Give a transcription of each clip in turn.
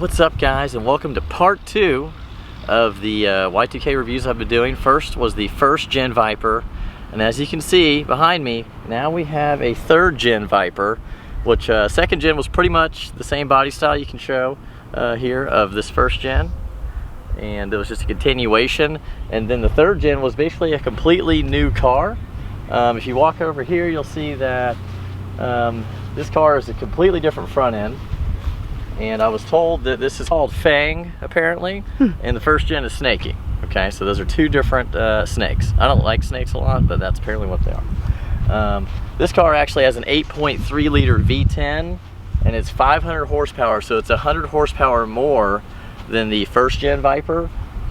What's up, guys, and welcome to part 2 of the Y2K reviews I've been doing. First was the first gen Viper, and as you can see behind me, now we have a third gen Viper, which second gen was pretty much the same body style you can show here of this first gen, and it was just a continuation. And then the third gen was basically a completely new car. If you walk over here, you'll see that this car is a completely different front end. And I was told that this is called Fang, apparently, and the first gen is Snaky. Okay, so those are two different snakes. I don't like snakes a lot, but that's apparently what they are. This car actually has an 8.3 liter V10, and it's 500 horsepower, so it's 100 horsepower more than the first gen Viper.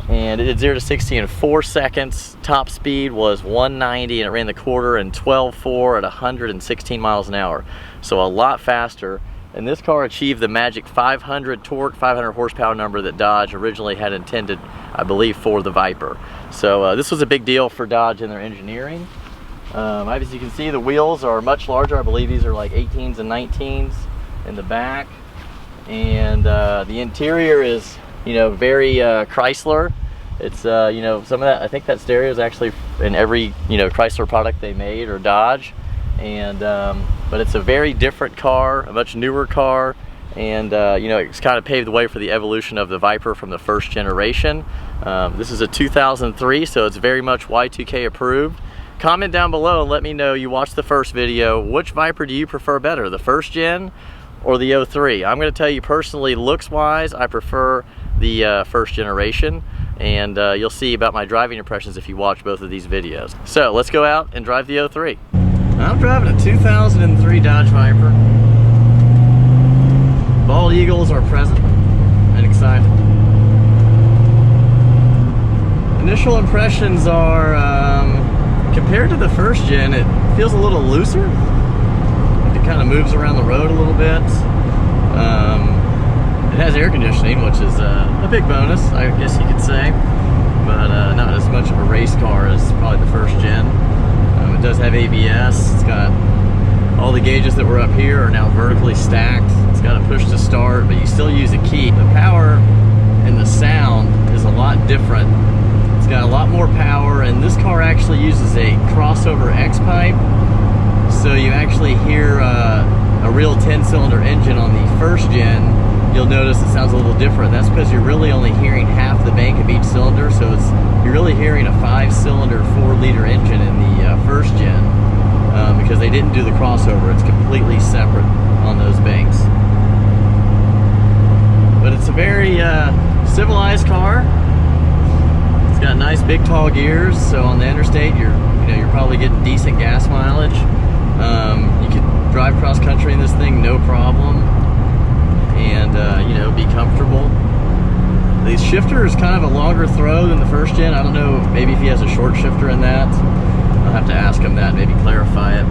And it did 0 to 60 in 4 seconds. Top speed was 190, and it ran the quarter in 12.4 at 116 miles an hour. So a lot faster. And this car achieved the magic 500 torque, 500 horsepower number that Dodge originally had intended, I believe, for the Viper. So this was a big deal for Dodge in their engineering. As you can see, the wheels are much larger. I believe these are like 18s and 19s in the back. And the interior is, you know, very Chrysler. It's, you know, some of that, I think that stereo is actually in every, you know, Chrysler product they made, or Dodge. And but it's a very different car, a much newer car, and you know, it's kind of paved the way for the evolution of the Viper from the first generation. This is a 2003, so it's very much Y2K approved. Comment down below and let me know, you watched the first video, which Viper do you prefer better, the first gen or the 03? I'm going to tell you personally, looks wise, I prefer the first generation, and you'll see about my driving impressions if you watch both of these videos. So let's go out and drive the 03. I'm driving a 2003 Dodge Viper. Bald eagles are present and excited. Initial impressions are, compared to the first gen, it feels a little looser. It kind of moves around the road a little bit. It has air conditioning, which is a big bonus, I guess you could say, but not as much of a race car as probably the first gen. It does have ABS. It's got all the gauges that were up here are now vertically stacked. It's got a push to start, but you still use a key. The power and the sound is a lot different. It's got a lot more power, and this car actually uses a crossover X pipe, so you actually hear a real 10-cylinder engine on the first gen. You'll notice it sounds a little different. That's because you're really only hearing half the bank of each cylinder, so you're really hearing a 5-cylinder 4-liter engine in the first gen, because they didn't do the crossover. It's completely separate on those banks. But it's a very civilized car. It's got nice big tall gears, so on the interstate you're probably getting decent gas mileage. You can drive cross country in this thing no problem, and you know, be comfortable. The shifter is kind of a longer throw than the first gen. I don't know, maybe if he has a short shifter in that. I'll have to ask him that, maybe clarify it.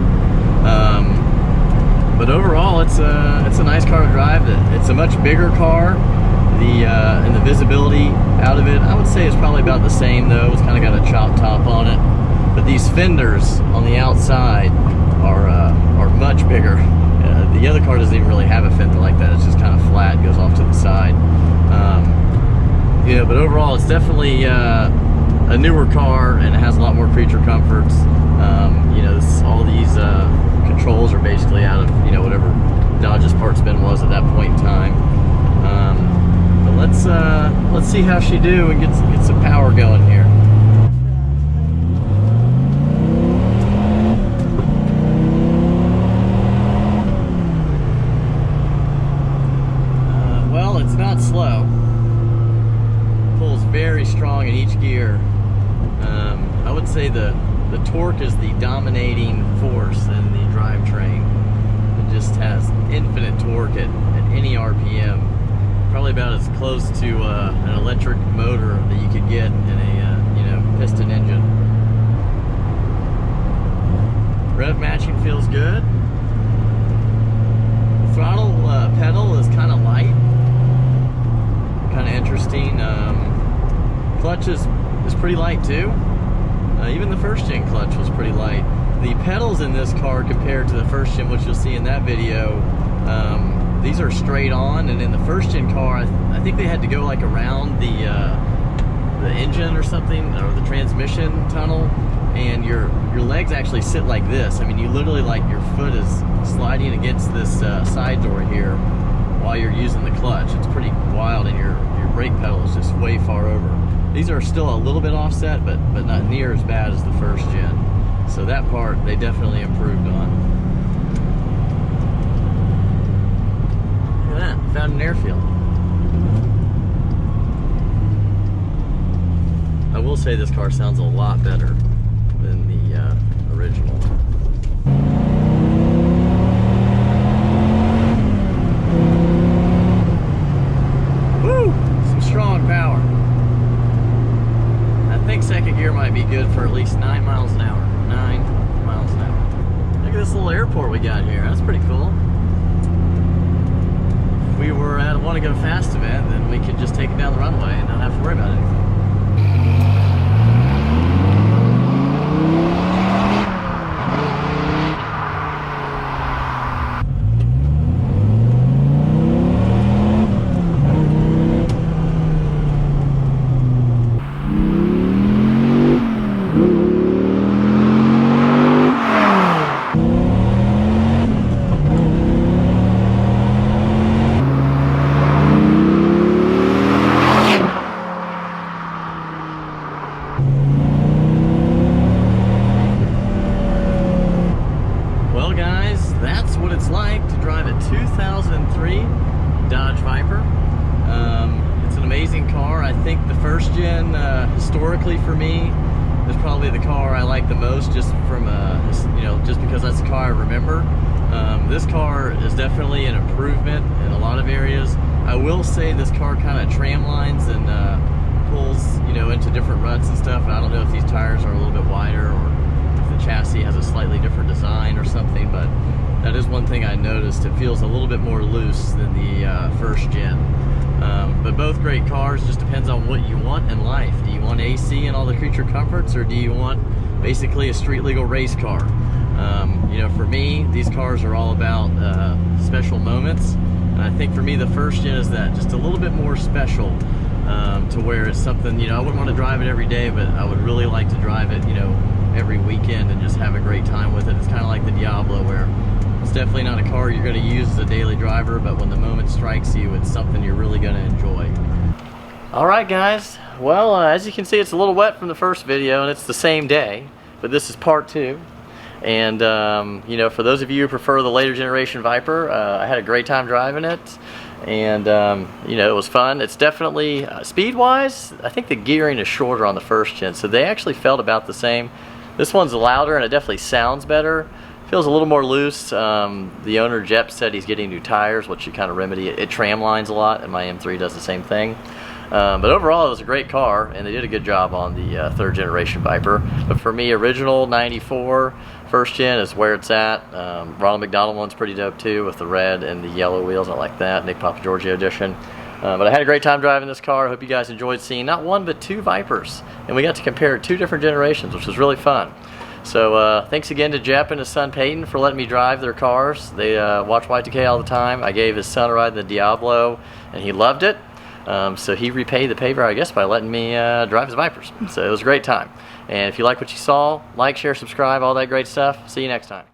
But overall, it's a nice car to drive. It's a much bigger car. And the visibility out of it, I would say, is probably about the same though. It's kind of got a chop top on it. But these fenders on the outside are much bigger. The other car doesn't even really have a fender like that. It's just kind of flat, goes off to the side. Yeah, but overall, it's definitely a newer car, and it has a lot more creature comforts. You know, all these controls are basically out of, you know, whatever Dodge's parts bin was at that point in time. But let's see how she do and get some power going here. Well, it's not slow. Pulls very strong in each gear. I would say the torque is the dominating force in the drivetrain. It just has infinite torque at any RPM. Probably about as close to an electric motor that you could get in a you know, piston engine. Rev-Matching feels good. The throttle pedal is kind of light, kind of interesting. Clutch is pretty light too. Even the first gen clutch was pretty light. The pedals in this car compared to the first gen, which you'll see in that video, these are straight on, and in the first gen car, I think they had to go like around the engine or something, or the transmission tunnel, and your legs actually sit like this. I mean, you literally, like, your foot is sliding against this side door here while you're using the clutch. It's pretty wild, and your brake pedal is just way far over. These are still a little bit offset, but not near as bad as the first gen. So that part they definitely improved on. Look at that, found an airfield. I will say this car sounds a lot better than the original. Woo! Some strong power. I think second gear might be good for at least 9 miles an hour. 9 miles an hour. Look at this little airport we got here. That's pretty cool. If we were at a Want to Go Fast event, then we could just take it down the runway and not have to worry about anything. That's what it's like to drive a 2003 Dodge Viper. It's an amazing car. I think the first gen, historically for me, is probably the car I like the most, just from just because that's the car I remember. This car is definitely an improvement in a lot of areas. I will say this car kind of tram lines and pulls, into different ruts and stuff. And I don't know if these tires are a little bit wider or if the chassis has a slightly different design or something, but that is one thing I noticed. It feels a little bit more loose than the first gen. But both great cars. Just depends on what you want in life. Do you want AC and all the creature comforts, or do you want basically a street legal race car? For me, these cars are all about special moments. And I think for me, the first gen is that, just a little bit more special, to where it's something, I wouldn't want to drive it every day, but I would really like to drive it, every weekend and just have a great time with it. It's kind of like the Diablo, where it's definitely not a car you're going to use as a daily driver, but when the moment strikes you, it's something you're really going to enjoy. Alright guys, well, as you can see, it's a little wet from the first video, and it's the same day, but this is part 2. And for those of you who prefer the later generation Viper, I had a great time driving it, and it was fun. It's definitely, speed wise, I think the gearing is shorter on the first gen, so they actually felt about the same. This one's louder, and it definitely sounds better. Feels a little more loose. The owner, Jep, said he's getting new tires, which you kind of remedy. It tram lines a lot, and my M3 does the same thing. But overall, it was a great car, and they did a good job on the third generation Viper. But for me, original 94 first gen is where it's at. Ronald McDonald one's pretty dope too, with the red and the yellow wheels. I like that. Nick Papagiorgio edition. But I had a great time driving this car. I hope you guys enjoyed seeing not one but 2 Vipers, and we got to compare 2 different generations, which was really fun. So thanks again to Jep and his son Peyton for letting me drive their cars. They watch Y2K all the time. I gave his son a ride in the Diablo, and he loved it. So he repaid the paver, I guess, by letting me drive his Vipers. So it was a great time. And if you like what you saw, like, share, subscribe, all that great stuff. See you next time.